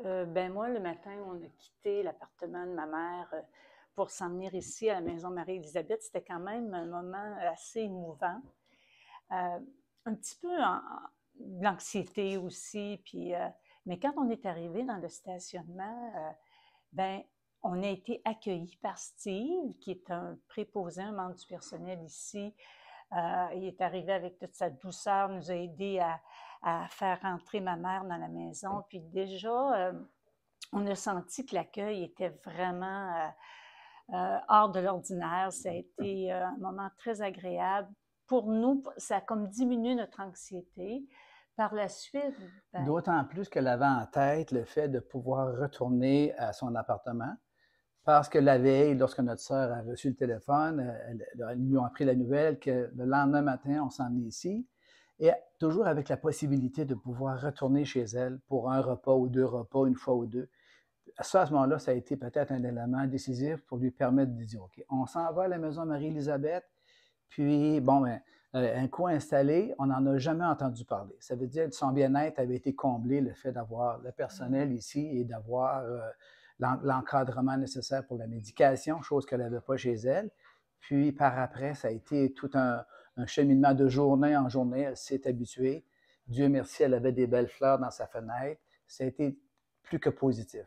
Ben moi, le matin, on a quitté l'appartement de ma mère pour s'en venir ici à la maison Marie-Élisabeth. C'était quand même un moment assez émouvant. Euh, un petit peu de l'anxiété aussi. Mais quand on est arrivé dans le stationnement, ben, on a été accueillis par Steve, qui est un préposé, un membre du personnel ici. Il est arrivé avec toute sa douceur, nous a aidé à faire rentrer ma mère dans la maison. Puis déjà, on a senti que l'accueil était vraiment hors de l'ordinaire. Ça a été un moment très agréable. Pour nous, ça a comme diminué notre anxiété. Par la suite, ben, D'autant plus qu'elle avait en tête le fait de pouvoir retourner à son appartement, parce que la veille, lorsque notre sœur a reçu le téléphone, ils lui ont appris la nouvelle que le lendemain matin, on s'en est ici, et toujours avec la possibilité de pouvoir retourner chez elle pour un repas ou deux repas, une fois ou deux. Ça, à ce moment-là, ça a été peut-être un élément décisif pour lui permettre de dire, OK, on s'en va à la maison Marie-Élisabeth, puis, bon, ben, un coup installé, on n'en a jamais entendu parler. Ça veut dire que son bien-être avait été comblé, le fait d'avoir le personnel ici et d'avoir l'encadrement nécessaire pour la médication, chose qu'elle n'avait pas chez elle. Puis, par après, ça a été tout un cheminement de journée en journée. Elle s'est habituée. Dieu merci, elle avait des belles fleurs dans sa fenêtre. Ça a été plus que positif.